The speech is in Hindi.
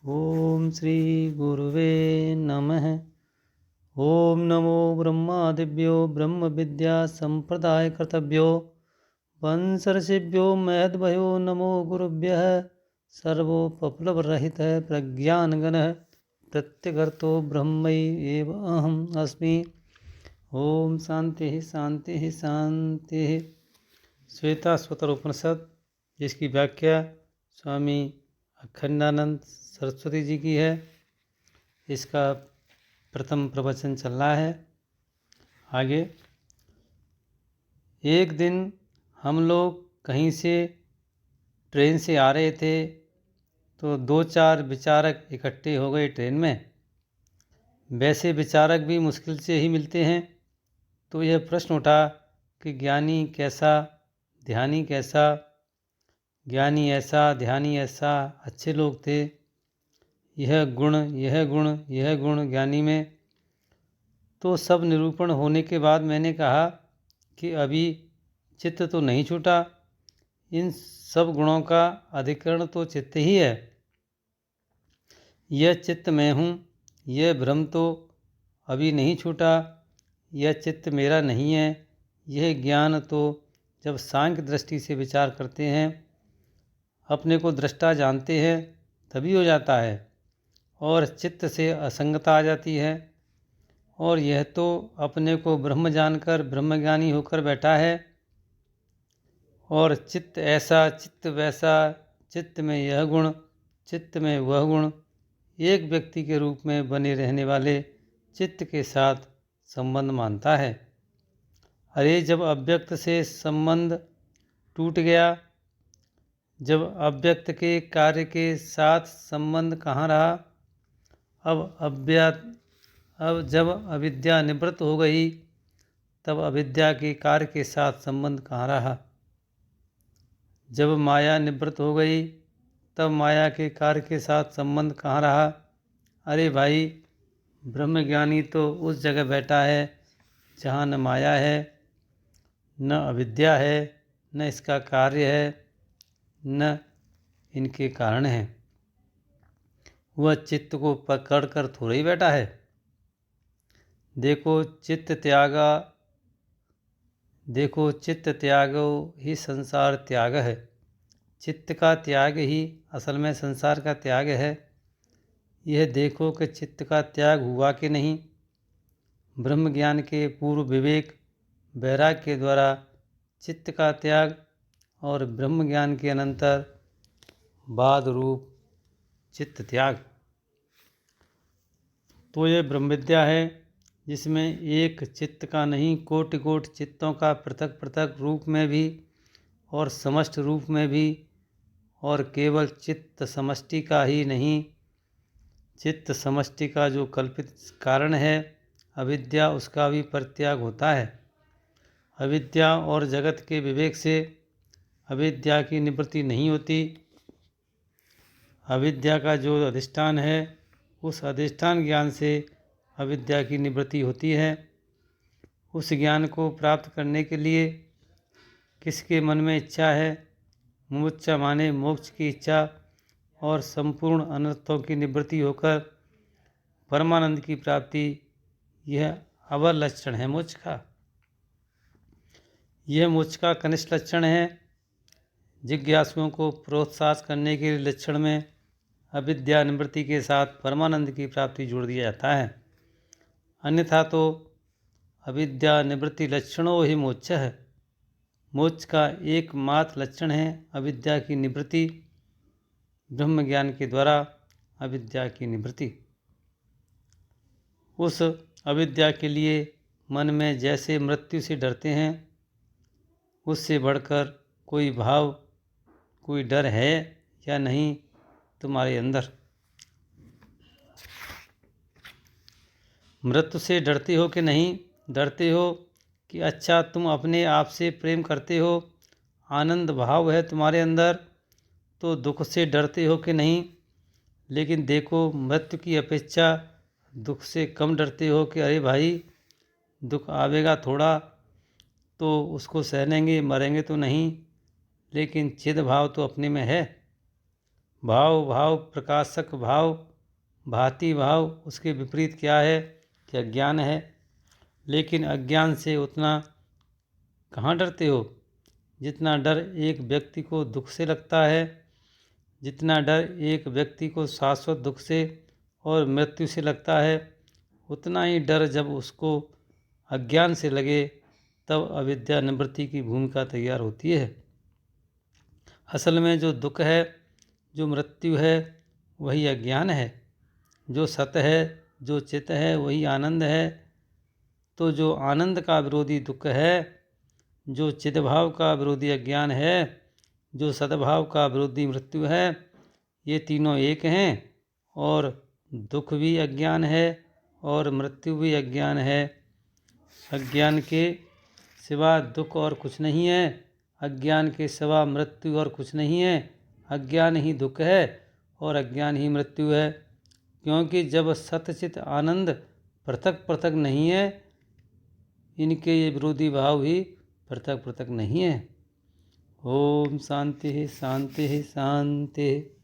ओम श्री गुरुवे नमः। ओम नमो ब्रह्मादिभ्यो ब्रह्म विद्या संप्रदाय कर्तव्यो वंशर्षिभ्यो महद्भयो नमो गुरुभ्यः सर्वोपप्लवरहितः प्रज्ञानगणः प्रत्यगर्तो ब्रह्मैव अहम् अस्मि। ओम शांति शांति शांति। श्वेताश्वतर उपनिषद, जिसकी व्याख्या स्वामी अखंडानंद सरस्वती जी की है, इसका प्रथम प्रवचन चल रहा है। आगे, एक दिन हम लोग कहीं से ट्रेन से आ रहे थे तो दो चार विचारक इकट्ठे हो गए ट्रेन में। वैसे विचारक भी मुश्किल से ही मिलते हैं, तो यह प्रश्न उठा कि ज्ञानी कैसा, ध्यानी कैसा। ज्ञानी ऐसा, ध्यानी ऐसा, अच्छे लोग थे। यह गुण यह गुण यह गुण ज्ञानी में। तो सब निरूपण होने के बाद मैंने कहा कि अभी चित्त तो नहीं छूटा, इन सब गुणों का अधिकरण तो चित्त ही है। यह चित्त मैं हूँ, यह भ्रम तो अभी नहीं छूटा, यह चित्त मेरा नहीं है। यह ज्ञान तो जब सांख्य दृष्टि से विचार करते हैं, अपने को दृष्टा जानते हैं, तभी हो जाता है। और चित्त से असंगता आ जाती है। और यह तो अपने को ब्रह्म जानकर ब्रह्मज्ञानी होकर बैठा है। और चित्त ऐसा, चित्त वैसा, चित्त में यह गुण, चित्त में वह गुण, एक व्यक्ति के रूप में बने रहने वाले चित्त के साथ संबंध मानता है। अरे, जब अव्यक्त से संबंध टूट गया, जब अव्यक्त के कार्य के साथ संबंध कहाँ रहा। अब जब अविद्या निवृत्त हो गई, तब अविद्या के कार्य के साथ संबंध कहाँ रहा। जब माया निवृत्त हो गई, तब माया के कार्य के साथ संबंध कहाँ रहा। अरे भाई, ब्रह्मज्ञानी तो उस जगह बैठा है जहाँ न माया है, न अविद्या है, न इसका कार्य है, न इनके कारण है। वह चित्त को पकड़ कर थोड़ा ही बैठा है। देखो चित्त त्यागो ही संसार त्याग है। चित्त का त्याग ही असल में संसार का त्याग है। यह देखो कि चित्त का त्याग हुआ कि नहीं। ब्रह्म ज्ञान के पूर्व विवेक वैराग्य के द्वारा चित्त का त्याग और ब्रह्म ज्ञान के अनंतर बाद रूप चित्त त्याग। तो यह ब्रह्म विद्या है, जिसमें एक चित्त का नहीं, कोटि कोटि चित्तों का पृथक पृथक रूप में भी और समष्टि रूप में भी, और केवल चित्त समष्टि का ही नहीं, चित्त समष्टि का जो कल्पित कारण है अविद्या, उसका भी परित्याग होता है। अविद्या और जगत के विवेक से अविद्या की निवृत्ति नहीं होती। अविद्या का जो अधिष्ठान है, उस अधिष्ठान ज्ञान से अविद्या की निवृत्ति होती है। उस ज्ञान को प्राप्त करने के लिए किसके मन में इच्छा है। मुमुक्षा माने मोक्ष की इच्छा और संपूर्ण अनर्थों की निवृत्ति होकर परमानंद की प्राप्ति, यह अवर लक्षण है मोक्ष का। यह मोक्ष का कनिष्ठ लक्षण है। जिज्ञासुओं को प्रोत्साहित करने के लक्षण में अविद्या निवृत्ति के साथ परमानंद की प्राप्ति जोड़ दिया जाता है। अन्यथा तो अविद्या निवृत्ति लक्षणों ही मोक्ष है। मोक्ष का एकमात्र लक्षण है अविद्या की निवृत्ति, ब्रह्म ज्ञान के द्वारा अविद्या की निवृत्ति। उस अविद्या के लिए मन में जैसे मृत्यु से डरते हैं, उससे बढ़कर कोई भाव, कोई डर है या नहीं तुम्हारे अंदर। मृत्यु से डरते हो कि नहीं? डरते हो कि अच्छा तुम अपने आप से प्रेम करते हो, आनंद भाव है तुम्हारे अंदर, तो दुख से डरते हो कि नहीं? लेकिन देखो, मृत्यु की अपेक्षा दुख से कम डरते हो कि अरे भाई, दुख आवेगा थोड़ा तो उसको सह लेंगे, मरेंगे तो नहीं, लेकिन चिद भाव तो अपने में है। भाव भाव प्रकाशक भाव भाति भाव, उसके विपरीत क्या है कि अज्ञान है। लेकिन अज्ञान से उतना कहाँ डरते हो जितना डर एक व्यक्ति को दुख से लगता है। जितना डर एक व्यक्ति को शाश्वत दुख से और मृत्यु से लगता है, उतना ही डर जब उसको अज्ञान से लगे तब अविद्या निवृत्ति की भूमिका तैयार होती है। असल में जो दुख है, जो मृत्यु है, वही अज्ञान है। जो सत है, जो चित है, वही आनंद है। तो जो आनंद का विरोधी दुख है, जो चिद्भाव का विरोधी अज्ञान है, जो सद्भाव का विरोधी मृत्यु है, ये तीनों एक हैं। और दुख भी अज्ञान है और मृत्यु भी अज्ञान है। अज्ञान के सिवा दुख और कुछ नहीं है, अज्ञान के सिवा मृत्यु और कुछ नहीं है। अज्ञान ही दुख है और अज्ञान ही मृत्यु है। क्योंकि जब सतचित आनंद पृथक पृथक नहीं है, इनके ये विरोधी भाव भी पृथक पृथक नहीं है। ओम शांति शांति शांति।